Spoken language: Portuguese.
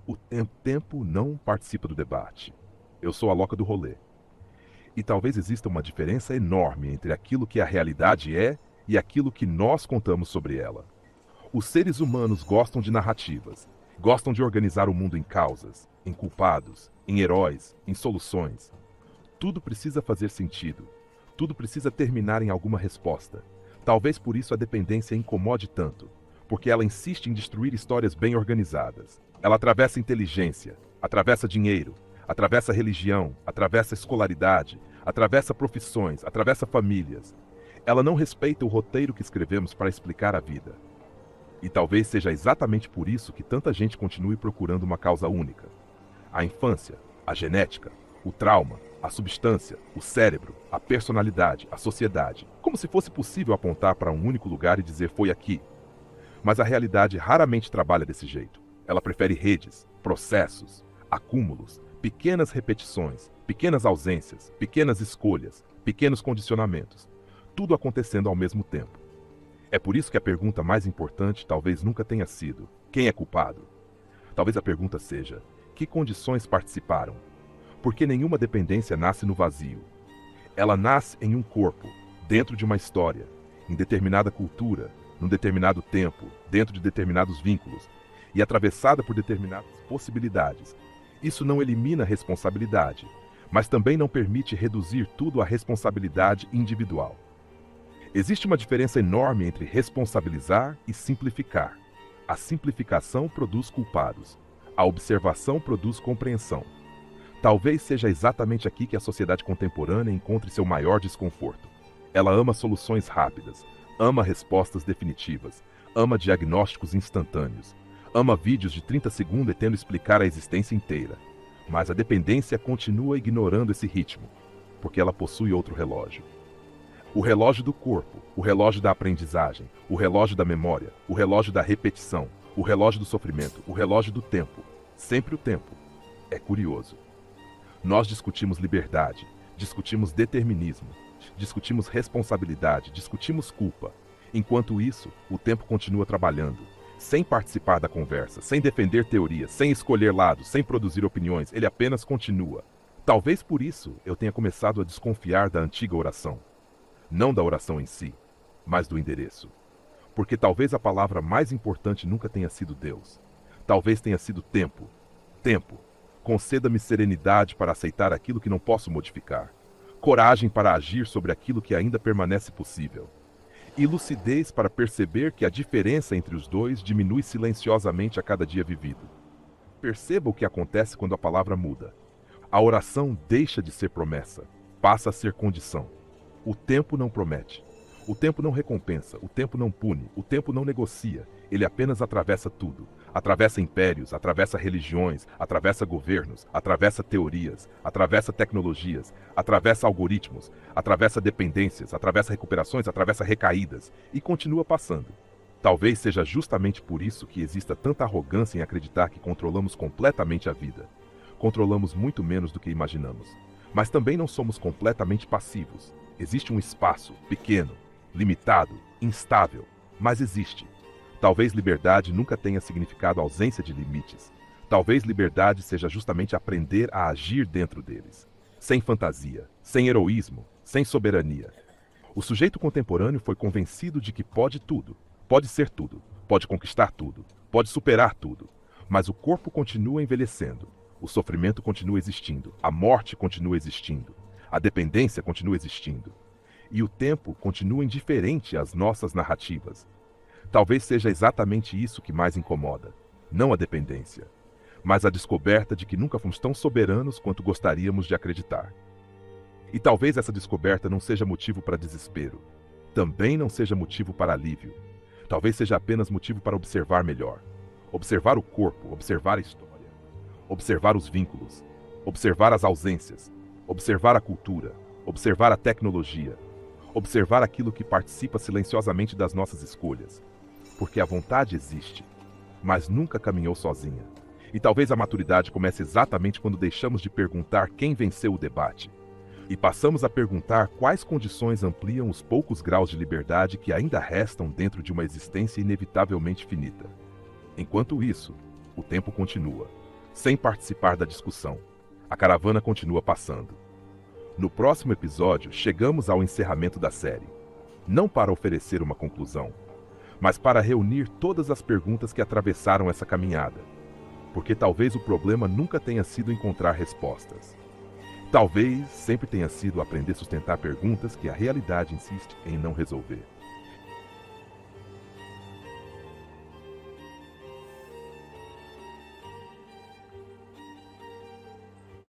O tempo não participa do debate. Eu sou a loca do rolê. E talvez exista uma diferença enorme entre aquilo que a realidade é e aquilo que nós contamos sobre ela. Os seres humanos gostam de narrativas, gostam de organizar o mundo em causas, em culpados, em heróis, em soluções. Tudo precisa fazer sentido. Tudo precisa terminar em alguma resposta. Talvez por isso a dependência incomode tanto, porque ela insiste em destruir histórias bem organizadas. Ela atravessa inteligência, atravessa dinheiro, atravessa religião, atravessa escolaridade, atravessa profissões, atravessa famílias. Ela não respeita o roteiro que escrevemos para explicar a vida. E talvez seja exatamente por isso que tanta gente continue procurando uma causa única. A infância, a genética, o trauma, a substância, o cérebro, a personalidade, a sociedade. Como se fosse possível apontar para um único lugar e dizer foi aqui. Mas a realidade raramente trabalha desse jeito. Ela prefere redes, processos, acúmulos, pequenas repetições, pequenas ausências, pequenas escolhas, pequenos condicionamentos. Tudo acontecendo ao mesmo tempo. É por isso que a pergunta mais importante talvez nunca tenha sido: quem é culpado? Talvez a pergunta seja: que condições participaram? Porque nenhuma dependência nasce no vazio. Ela nasce em um corpo, dentro de uma história, em determinada cultura, num determinado tempo, dentro de determinados vínculos, e atravessada por determinadas possibilidades. Isso não elimina a responsabilidade, mas também não permite reduzir tudo à responsabilidade individual. Existe uma diferença enorme entre responsabilizar e simplificar. A simplificação produz culpados. A observação produz compreensão. Talvez seja exatamente aqui que a sociedade contemporânea encontre seu maior desconforto. Ela ama soluções rápidas, ama respostas definitivas, ama diagnósticos instantâneos, ama vídeos de 30 segundos tendo explicar a existência inteira. Mas a dependência continua ignorando esse ritmo, porque ela possui outro relógio. O relógio do corpo, o relógio da aprendizagem, o relógio da memória, o relógio da repetição, o relógio do sofrimento, o relógio do tempo. Sempre o tempo. É curioso. Nós discutimos liberdade, discutimos determinismo, discutimos responsabilidade, discutimos culpa. Enquanto isso, o tempo continua trabalhando, sem participar da conversa, sem defender teorias, sem escolher lados, sem produzir opiniões, ele apenas continua. Talvez por isso eu tenha começado a desconfiar da antiga oração. Não da oração em si, mas do endereço. Porque talvez a palavra mais importante nunca tenha sido Deus. Talvez tenha sido tempo. Tempo. Conceda-me serenidade para aceitar aquilo que não posso modificar. Coragem para agir sobre aquilo que ainda permanece possível. E lucidez para perceber que a diferença entre os dois diminui silenciosamente a cada dia vivido. Perceba o que acontece quando a palavra muda. A oração deixa de ser promessa, passa a ser condição. O tempo não promete. O tempo não recompensa, o tempo não pune, o tempo não negocia. Ele apenas atravessa tudo. Atravessa impérios, atravessa religiões, atravessa governos, atravessa teorias, atravessa tecnologias, atravessa algoritmos, atravessa dependências, atravessa recuperações, atravessa recaídas e continua passando. Talvez seja justamente por isso que exista tanta arrogância em acreditar que controlamos completamente a vida. Controlamos muito menos do que imaginamos. Mas também não somos completamente passivos. Existe um espaço pequeno, limitado, instável, mas existe. Talvez liberdade nunca tenha significado ausência de limites. Talvez liberdade seja justamente aprender a agir dentro deles. Sem fantasia, sem heroísmo, sem soberania. O sujeito contemporâneo foi convencido de que pode tudo, pode ser tudo, pode conquistar tudo, pode superar tudo. Mas o corpo continua envelhecendo, o sofrimento continua existindo, a morte continua existindo, a dependência continua existindo. E o tempo continua indiferente às nossas narrativas. Talvez seja exatamente isso que mais incomoda, não a dependência, mas a descoberta de que nunca fomos tão soberanos quanto gostaríamos de acreditar. E talvez essa descoberta não seja motivo para desespero, também não seja motivo para alívio, talvez seja apenas motivo para observar melhor. Observar o corpo, observar a história, observar os vínculos, observar as ausências, observar a cultura, observar a tecnologia, observar aquilo que participa silenciosamente das nossas escolhas. Porque a vontade existe, mas nunca caminhou sozinha. E talvez a maturidade comece exatamente quando deixamos de perguntar quem venceu o debate e passamos a perguntar quais condições ampliam os poucos graus de liberdade que ainda restam dentro de uma existência inevitavelmente finita. Enquanto isso, o tempo continua. sem participar da discussão. A caravana continua passando. No próximo episódio, chegamos ao encerramento da série. Não para oferecer uma conclusão, mas para reunir todas as perguntas que atravessaram essa caminhada. Porque talvez o problema nunca tenha sido encontrar respostas. Talvez sempre tenha sido aprender a sustentar perguntas que a realidade insiste em não resolver.